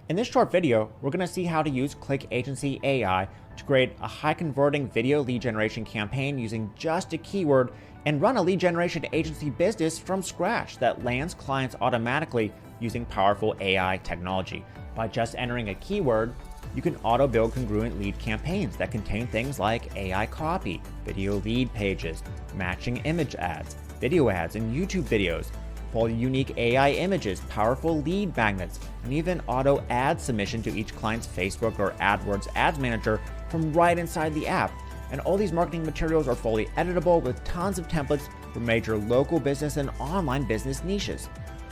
In this short video, we're going to see how to use Click Agency AI to create a high-converting video lead generation campaign using just a keyword and run a lead generation agency business from scratch that lands clients automatically using powerful AI technology. By just entering a keyword, you can auto-build congruent lead campaigns that contain things like AI copy, video lead pages, matching image ads, video ads, and YouTube videos, full unique AI images, powerful lead magnets, and even auto ad submission to each client's Facebook or AdWords ads manager from right inside the app. And all these marketing materials are fully editable with tons of templates for major local business and online business niches.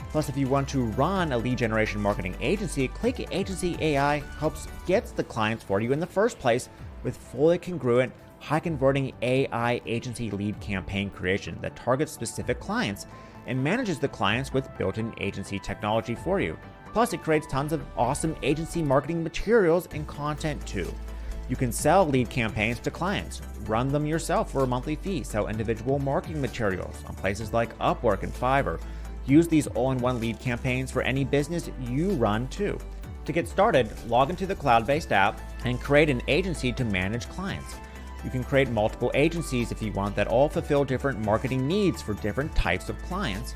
Plus, if you want to run a lead generation marketing agency, Click Agency AI helps get the clients for you in the first place with fully congruent, high-converting AI agency lead campaign creation that targets specific clients and manages the clients with built-in agency technology for you. Plus, it creates tons of awesome agency marketing materials and content too. You can sell lead campaigns to clients, run them yourself for a monthly fee, sell individual marketing materials on places like Upwork and Fiverr. Use these all-in-one lead campaigns for any business you run too. To get started, log into the cloud-based app and create an agency to manage clients. You can create multiple agencies if you want that all fulfill different marketing needs for different types of clients.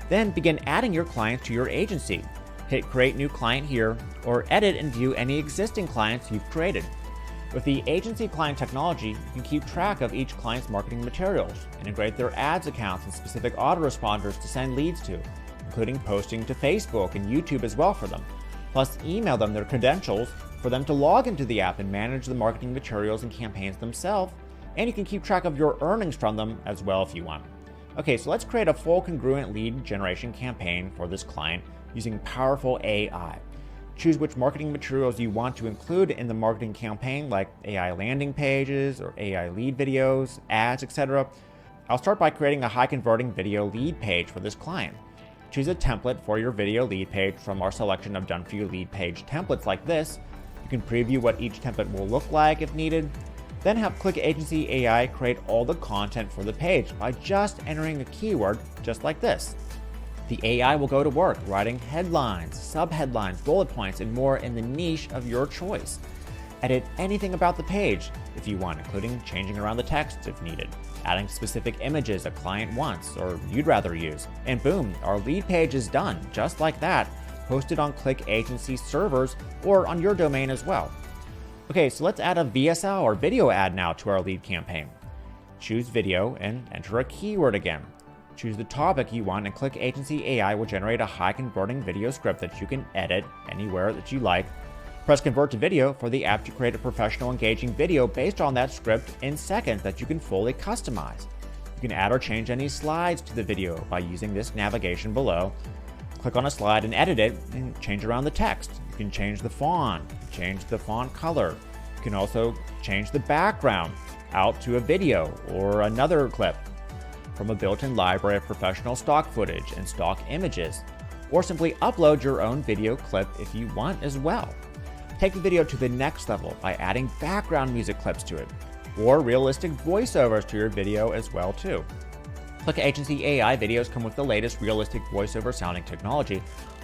Then begin adding your clients to your agency. Hit Create New Client here, or edit and view any existing clients you've created. With the agency client technology, you can keep track of each client's marketing materials, integrate their ads accounts and specific autoresponders to send leads to, including posting to Facebook and YouTube as well for them. Plus, email them their credentials for them to log into the app and manage the marketing materials and campaigns themselves, and you can keep track of your earnings from them as well if you want. Okay, so let's create a full congruent lead generation campaign for this client using powerful AI. Choose which marketing materials you want to include in the marketing campaign, like AI landing pages or AI lead videos, ads, etc. I'll start by creating a high-converting video lead page for this client. Choose a template for your video lead page from our selection of done-for-you lead page templates like this. You can preview what each template will look like if needed. Then have Click Agency AI create all the content for the page by just entering a keyword just like this. The AI will go to work writing headlines, subheadlines, bullet points, and more in the niche of your choice. Edit anything about the page if you want, including changing around the text if needed, adding specific images a client wants or you'd rather use. And boom, our lead page is done, just like that, hosted on Click Agency servers or on your domain as well. Okay, so let's add a VSL or video ad now to our lead campaign. Choose video and enter a keyword again. Choose the topic you want and Click Agency AI will generate a high-converting video script that you can edit anywhere that you like. Press Convert to Video for the app to create a professional, engaging video based on that script in seconds that you can fully customize. You can add or change any slides to the video by using this navigation below. Click on a slide and edit it and change around the text. You can change the font, change the font color. You can also change the background out to a video or another clip from a built-in library of professional stock footage and stock images, or simply upload your own video clip if you want as well. Take the video to the next level by adding background music clips to it, or realistic voiceovers to your video as well too. Click Agency AI videos come with the latest realistic voiceover sounding technology,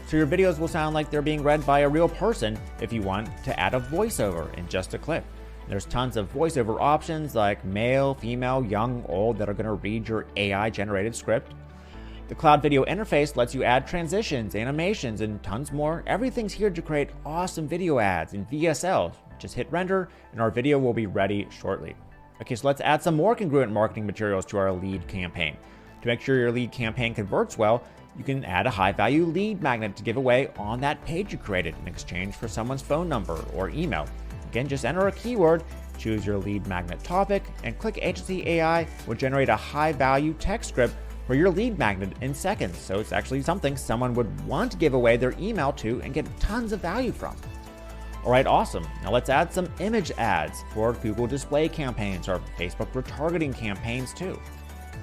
so your videos will sound like they're being read by a real person if you want to add a voiceover in just a clip. There's tons of voiceover options like male, female, young, old that are going to read your AI-generated script. The cloud video interface lets you add transitions, animations, and tons more. Everything's here to create awesome video ads in VSL. Just hit render and our video will be ready shortly. Okay, so let's add some more congruent marketing materials to our lead campaign. To make sure your lead campaign converts well, you can add a high-value lead magnet to give away on that page you created in exchange for someone's phone number or email. Again, just enter a keyword, choose your lead magnet topic, and Click Agency AI will generate a high-value text script for your lead magnet in seconds. So it's actually something someone would want to give away their email to and get tons of value from. All right, awesome. Now let's add some image ads for Google display campaigns or Facebook retargeting campaigns too.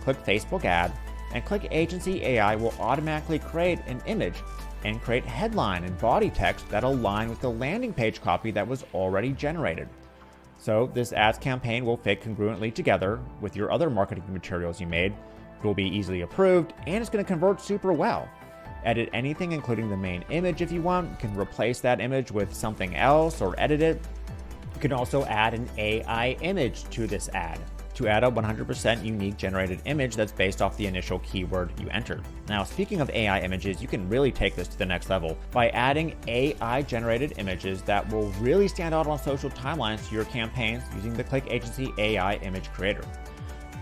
Click Facebook ad, and Click Agency AI will automatically create an image and create headline and body text that align with the landing page copy that was already generated. So this ads campaign will fit congruently together with your other marketing materials you made. It will be easily approved and it's going to convert super well. edit anything including the main image if you want. You can replace that image with something else or edit it. You can also add an AI image to this ad to add a 100% unique generated image that's based off the initial keyword you entered. Now, speaking of AI images, you can really take this to the next level by adding AI generated images that will really stand out on social timelines to your campaigns using the Click Agency AI image creator.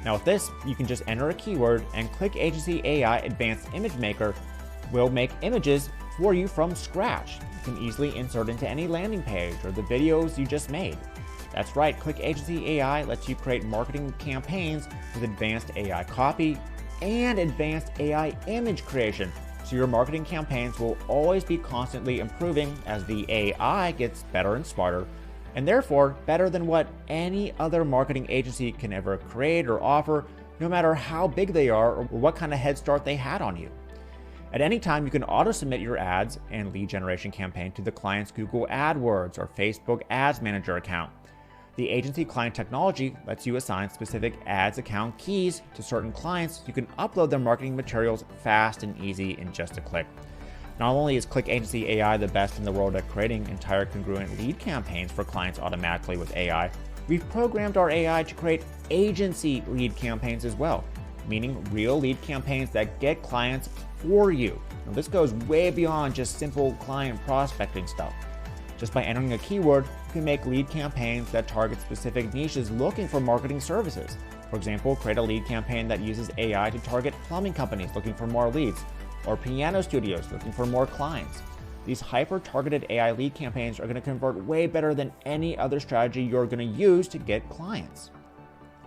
Now with this, you can just enter a keyword and Click Agency AI Advanced Image Maker will make images for you from scratch. You can easily insert into any landing page or the videos you just made. That's right, Click Agency AI lets you create marketing campaigns with advanced AI copy and advanced AI image creation. So your marketing campaigns will always be constantly improving as the AI gets better and smarter, and therefore better than what any other marketing agency can ever create or offer, no matter how big they are or what kind of head start they had on you. At any time, you can auto-submit your ads and lead generation campaign to the client's Google AdWords or Facebook Ads Manager account. The agency client technology lets you assign specific ads account keys to certain clients so you can upload their marketing materials fast and easy in just a click. Not only is Click Agency AI the best in the world at creating entire congruent lead campaigns for clients automatically with AI, we've programmed our AI to create agency lead campaigns as well, meaning real lead campaigns that get clients for you. Now, this goes way beyond just simple client prospecting stuff. Just by entering a keyword, you can make lead campaigns that target specific niches looking for marketing services. For example, create a lead campaign that uses AI to target plumbing companies looking for more leads, or piano studios looking for more clients. These hyper-targeted AI lead campaigns are going to convert way better than any other strategy you're going to use to get clients.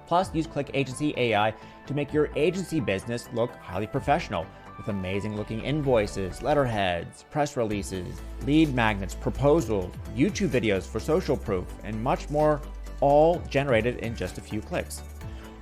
Plus, use Click Agency AI to make your agency business look highly professional with amazing looking invoices, letterheads, press releases, lead magnets, proposals, YouTube videos for social proof, and much more, all generated in just a few clicks.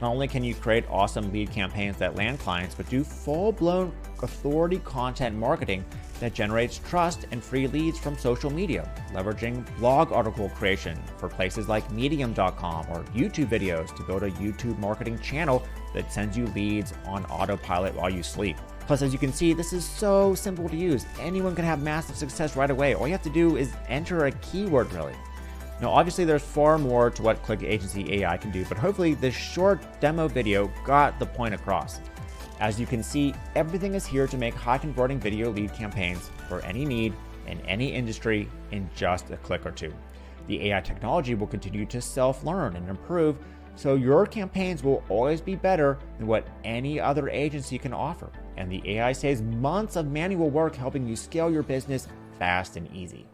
Not only can you create awesome lead campaigns that land clients, but do full-blown authority content marketing that generates trust and free leads from social media, leveraging blog article creation for places like medium.com or YouTube videos to build a YouTube marketing channel that sends you leads on autopilot while you sleep. Plus, as you can see, this is so simple to use. Anyone can have massive success right away. All you have to do is enter a keyword, really. Now, obviously, there's far more to what Click Agency AI can do, but hopefully this short demo video got the point across. As you can see, everything is here to make high-converting video lead campaigns for any need in any industry in just a click or two. The AI technology will continue to self-learn and improve, so your campaigns will always be better than what any other agency can offer. And the AI saves months of manual work helping you scale your business fast and easy.